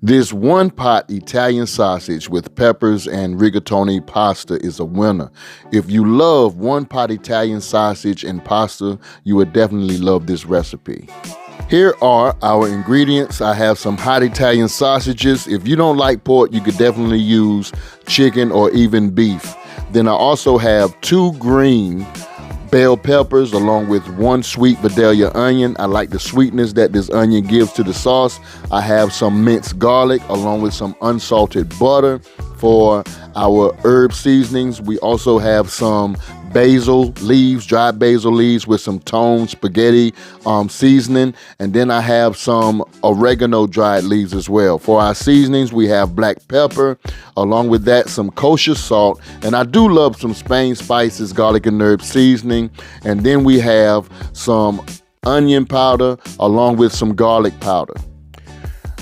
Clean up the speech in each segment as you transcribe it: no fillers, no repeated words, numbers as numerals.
This one pot Italian sausage with peppers and rigatoni pasta is a winner. If you love one pot Italian sausage and pasta, you would definitely love this recipe. Here are our ingredients. I have some hot Italian sausages. If you don't like pork, you could definitely use chicken or even beef. Then I also have 2 green bell peppers along with 1 sweet Vidalia onion. I like the sweetness that this onion gives to the sauce. I have some minced garlic along with some unsalted butter for our herb seasonings. We also have some basil leaves, dried basil leaves with some toned spaghetti seasoning. And then I have some oregano dried leaves as well. For our seasonings, we have black pepper, along with that some kosher salt. And I do love some Spain spices, garlic and herb seasoning. And then we have some onion powder along with some garlic powder.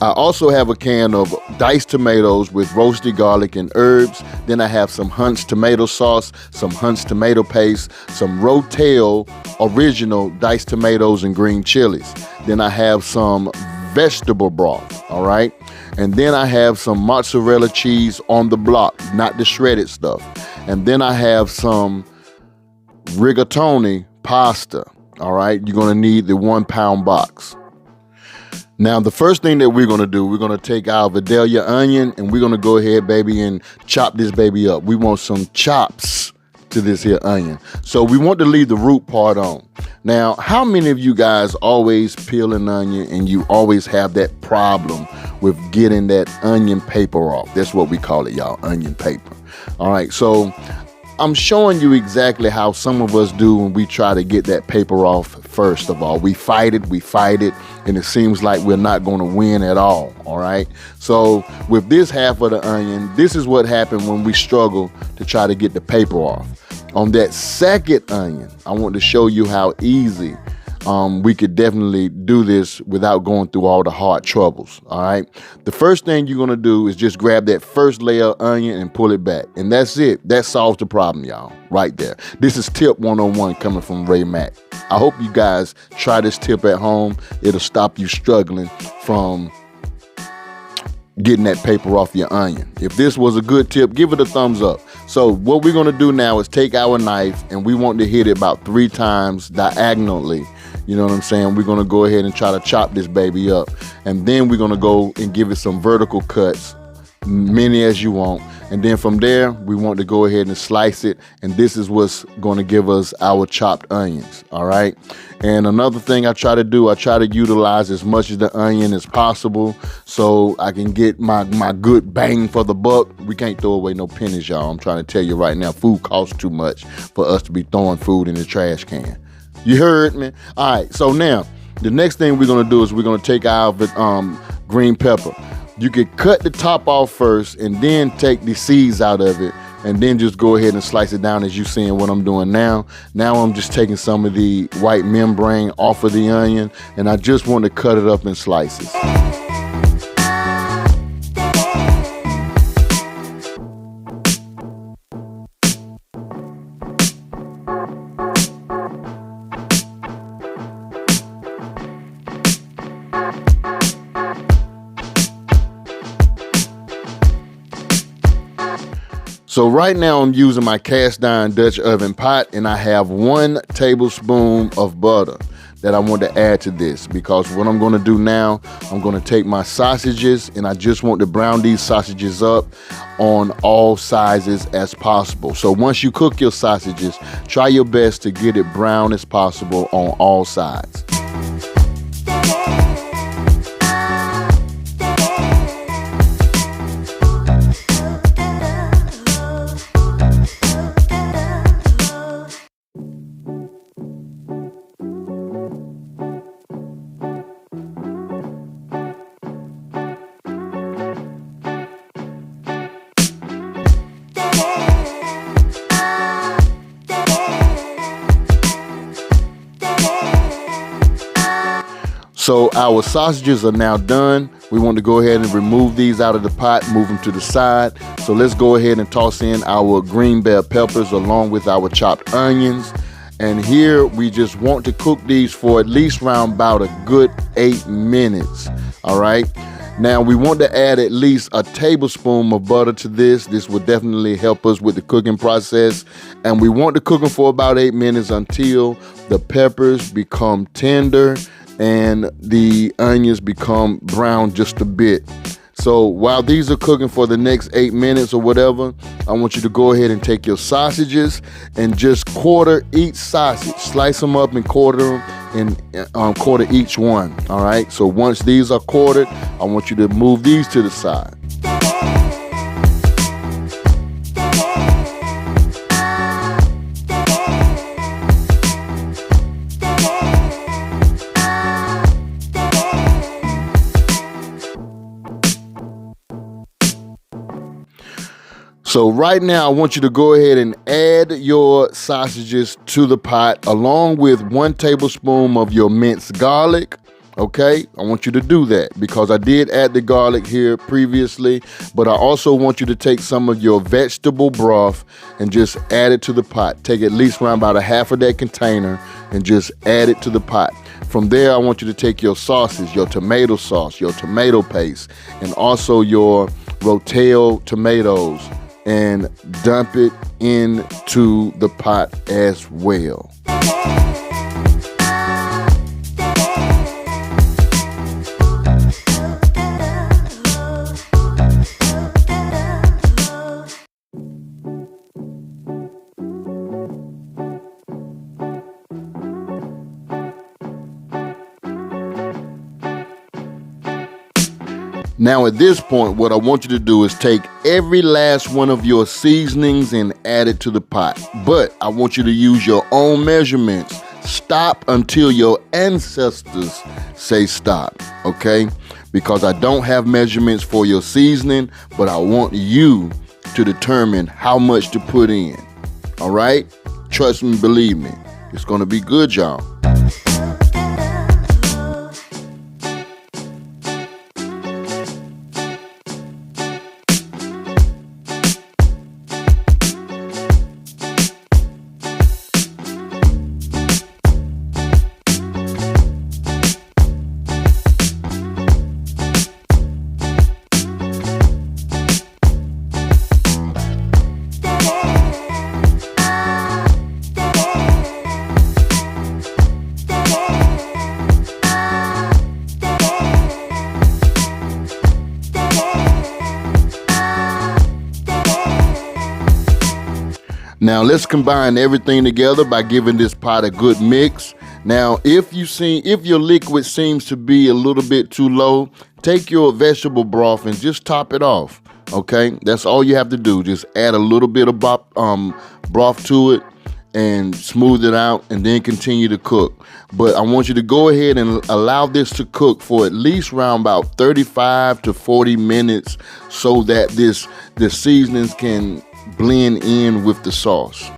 I also have a can of diced tomatoes with roasted garlic and herbs. Then I have some Hunt's tomato sauce, some Hunt's tomato paste, some Rotel original diced tomatoes and green chilies. Then I have some vegetable broth, all right? And then I have some mozzarella cheese on the block, not the shredded stuff. And then I have some rigatoni pasta, all right? You're gonna need the 1-pound box. Now, the first thing that we're gonna do, we're gonna take our Vidalia onion and we're gonna go ahead, baby, and chop this baby up. We want some chops to this here onion. So we want to leave the root part on. Now, how many of you guys always peel an onion and you always have that problem with getting that onion paper off? That's what we call it, y'all, onion paper. All right, so I'm showing you exactly how some of us do when we try to get that paper off. First of all, we fight it, and it seems like we're not going to win at all right? So with this half of the onion, this is what happened when we struggle to try to get the paper off. On that second onion, I want to show you how easy we could definitely do this without going through all the hard troubles, all right? The first thing you're gonna do is just grab that first layer of onion and pull it back. And that's it. That solves the problem, y'all, right there. This is tip 101 coming from Mack. I hope you guys try this tip at home. It'll stop you struggling from getting that paper off your onion. If this was a good tip, give it a thumbs up. So what we're gonna do now is take our knife and we want to hit it about 3 times diagonally. You know what I'm saying? We're gonna go ahead and try to chop this baby up. And then we're gonna go and give it some vertical cuts, many as you want. And then from there, we want to go ahead and slice it. And this is what's gonna give us our chopped onions, all right? And another thing I try to do, I try to utilize as much of the onion as possible so I can get my good bang for the buck. We can't throw away no pennies, y'all. I'm trying to tell you right now, food costs too much for us to be throwing food in the trash can. You heard me? All right, so now, the next thing we're gonna do is we're gonna take our green pepper. You could cut the top off first and then take the seeds out of it and then just go ahead and slice it down as you seeing what I'm doing now. Now I'm just taking some of the white membrane off of the onion and I just want to cut it up in slices. So right now I'm using my cast iron Dutch oven pot and I have 1 tablespoon of butter that I want to add to this because what I'm going to do now, I'm going to take my sausages and I just want to brown these sausages up on all sizes as possible. So once you cook your sausages, try your best to get it brown as possible on all sides. So our sausages are now done. We want to go ahead and remove these out of the pot, move them to the side. So let's go ahead and toss in our green bell peppers along with our chopped onions. And here we just want to cook these for at least around about a good 8 minutes, all right? Now we want to add at least a tablespoon of butter to this. This will definitely help us with the cooking process. And we want to cook them for about 8 minutes until the peppers become tender and the onions become brown just a bit. So while these are cooking for the next 8 minutes or whatever, I want you to go ahead and take your sausages and just quarter each sausage. Slice them up and quarter them and quarter each one, all right? So once these are quartered, I want you to move these to the side. So right now, I want you to go ahead and add your sausages to the pot along with 1 tablespoon of your minced garlic, okay? I want you to do that because I did add the garlic here previously, but I also want you to take some of your vegetable broth and just add it to the pot. Take at least around about a half of that container and just add it to the pot. From there, I want you to take your sauces, your tomato sauce, your tomato paste, and also your Rotel tomatoes, and dump it into the pot as well. Now at this point, what I want you to do is take every last one of your seasonings and add it to the pot. But I want you to use your own measurements. Stop until your ancestors say stop, okay? Because I don't have measurements for your seasoning, but I want you to determine how much to put in, all right? Trust me, believe me, it's gonna be good, y'all. Now let's combine everything together by giving this pot a good mix. Now, if your liquid seems to be a little bit too low, take your vegetable broth and just top it off. Okay, that's all you have to do. Just add a little bit of broth to it and smooth it out, and then continue to cook. But I want you to go ahead and allow this to cook for at least around about 35 to 40 minutes, so that the seasonings can blend in with the sauce.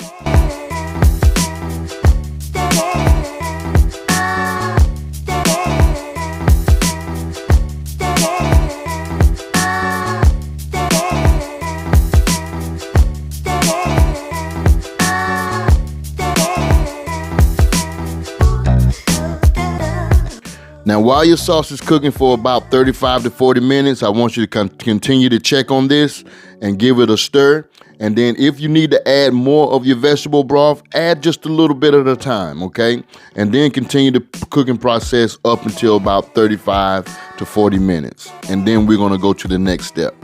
Now, while your sauce is cooking for about 35 to 40 minutes, I want you to continue to check on this and give it a stir. And then if you need to add more of your vegetable broth, add just a little bit at a time, okay? And then continue the cooking process up until about 35 to 40 minutes. And then we're gonna go to the next step.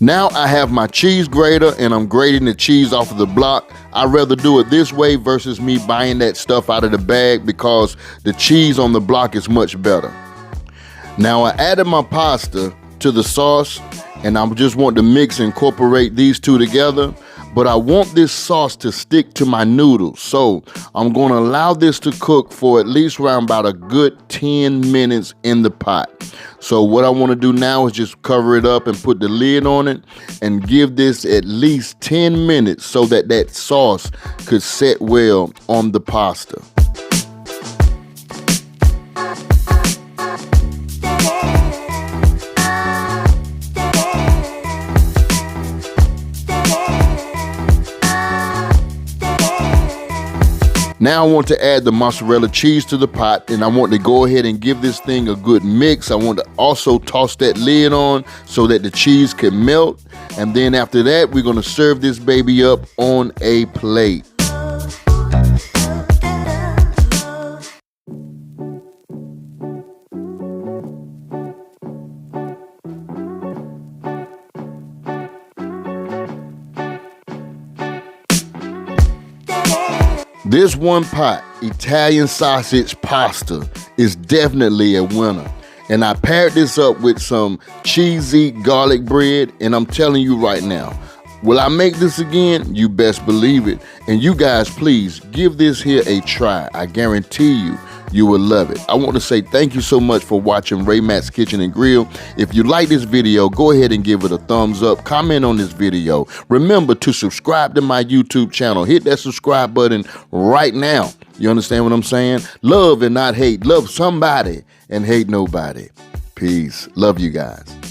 Now I have my cheese grater and I'm grating the cheese off of the block. I'd rather do it this way versus me buying that stuff out of the bag because the cheese on the block is much better. Now I added my pasta to the sauce, and I just want to mix and incorporate these two together, but I want this sauce to stick to my noodles. So I'm gonna allow this to cook for at least around about a good 10 minutes in the pot. So what I wanna do now is just cover it up and put the lid on it and give this at least 10 minutes so that that sauce could set well on the pasta. Now I want to add the mozzarella cheese to the pot, and I want to go ahead and give this thing a good mix. I want to also toss that lid on so that the cheese can melt. And then after that, we're gonna serve this baby up on a plate. This one pot Italian sausage pasta is definitely a winner. And I paired this up with some cheesy garlic bread, and I'm telling you right now, will I make this again? You best believe it. And you guys, please give this here a try. I guarantee you will love it. I want to say thank you so much for watching Ray Mack's Kitchen and Grill. If you like this video, go ahead and give it a thumbs up. Comment on this video. Remember to subscribe to my YouTube channel. Hit that subscribe button right now. You understand what I'm saying? Love and not hate. Love somebody and hate nobody. Peace. Love you guys.